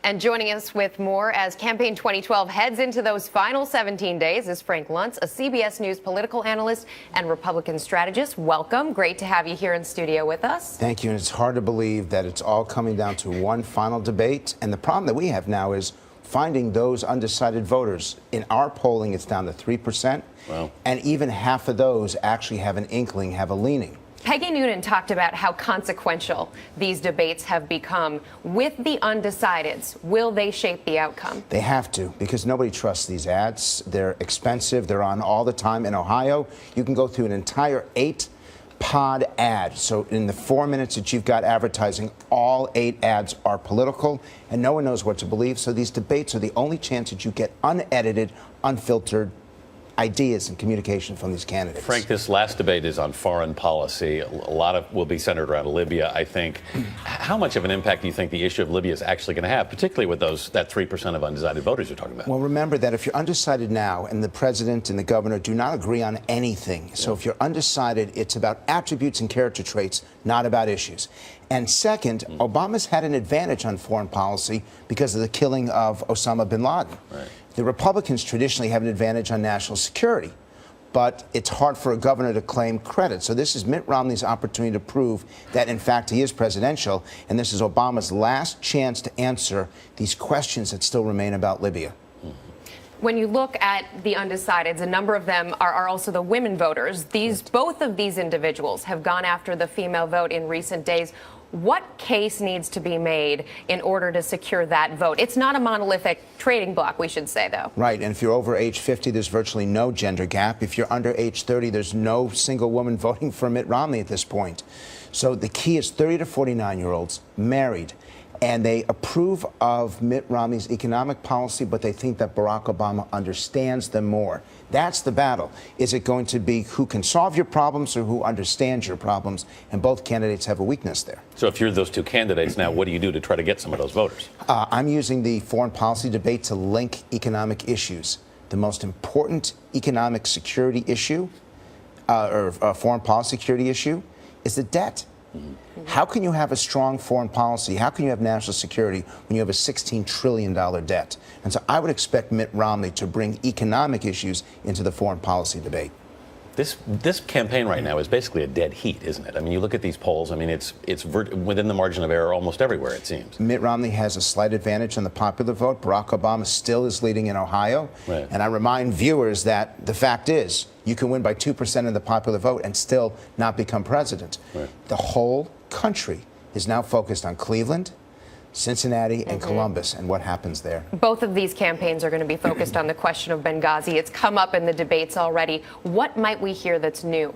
And joining us with more as Campaign 2012 heads into those final 17 days is Frank Luntz, a CBS News political analyst and Republican strategist. Welcome. Great to have you here in studio with us. Thank you. And it's hard to believe that it's all coming down to one final debate. And the problem that we have now is finding those undecided voters. In our polling, it's down to 3%. Wow. And even half of those actually have an inkling, have a leaning. Peggy Noonan talked about how consequential these debates have become. With the undecideds, will they shape the outcome? They have to, because nobody trusts these ads. They're expensive. They're on all the time. In Ohio, you can go through an entire 8-pod ad. So in the 4 minutes that you've got advertising, all 8 ads are political, and no one knows what to believe. So these debates are the only chance that you get unedited, unfiltered ideas and communication from these candidates. Frank, this last debate is on foreign policy. A lot of will be centered around Libya, I think. How much of an impact do you think the issue of Libya is actually going to have, particularly with that 3% of undecided voters you're talking about? Well, remember that if you're undecided now and the president and the governor do not agree on anything, so if you're undecided, it's about attributes and character traits, not about issues. And second, Obama's had an advantage on foreign policy because of the killing of Osama bin Laden. Right. The Republicans traditionally have an advantage on national security, but it's hard for a governor to claim credit. So this is Mitt Romney's opportunity to prove that, in fact, he is presidential, and this is Obama's last chance to answer these questions that still remain about Libya. When you look at the undecideds, a number of them are also the women voters. Both of these individuals have gone after the female vote in recent days. What case needs to be made in order to secure that vote? It's not a monolithic trading block, we should say, though. Right. And if you're over age 50, there's virtually no gender gap. If you're under age 30, there's no single woman voting for Mitt Romney at this point. So the key is 30 to 49-year-olds, married, and they approve of Mitt Romney's economic policy, but they think that Barack Obama understands them more. That's the battle. Is it going to be who can solve your problems or who understands your problems? And both candidates have a weakness there. So if you're those two candidates now, what do you do to try to get some of those voters? I'm using the foreign policy debate to link economic issues. The most important economic security issue, or foreign policy security issue, is the debt. How can you have a strong foreign policy? How can you have national security when you have a $16 trillion debt? And so I would expect Mitt Romney to bring economic issues into the foreign policy debate. This campaign right now is basically a dead heat, isn't it? I mean, you look at these polls, I mean, it's within the margin of error almost everywhere, it seems. Mitt Romney has a slight advantage on the popular vote. Barack Obama still is leading in Ohio. Right. And I remind viewers that the fact is, you can win by 2% of the popular vote and still not become president. Right. The whole country is now focused on Cleveland, Cincinnati, and Columbus, and what happens there. Both of these campaigns are going to be focused on the question of Benghazi. It's come up in the debates already. What might we hear that's new?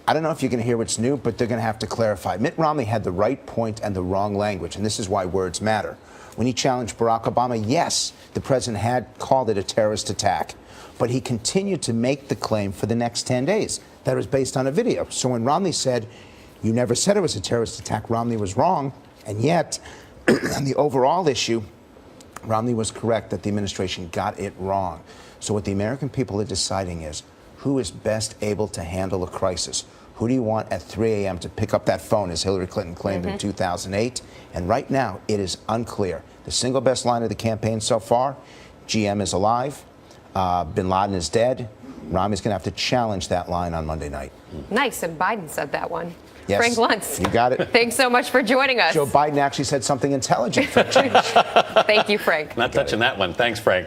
I don't know if you're going to hear what's new, but they're going to have to clarify. Mitt Romney had the right point and the wrong language, and this is why words matter. When he challenged Barack Obama, yes, the president had called it a terrorist attack, but he continued to make the claim for the next 10 days that it was based on a video. So when Romney said, "You never said it was a terrorist attack," Romney was wrong, and yet on the overall issue, Romney was correct that the administration got it wrong. So what the American people are deciding is who is best able to handle a crisis. Who do you want at 3 a.m. to pick up that phone, as Hillary Clinton claimed in 2008? And right now, it is unclear. The single best line of the campaign so far, GM is alive, bin Laden is dead. Romney's going to have to challenge that line on Monday night. Nice, and Biden said that one. Yes. Frank Luntz. You got it. Thanks so much for joining us. Joe Biden actually said something intelligent for a change. Thank you, Frank. Not touching that one. Thanks, Frank.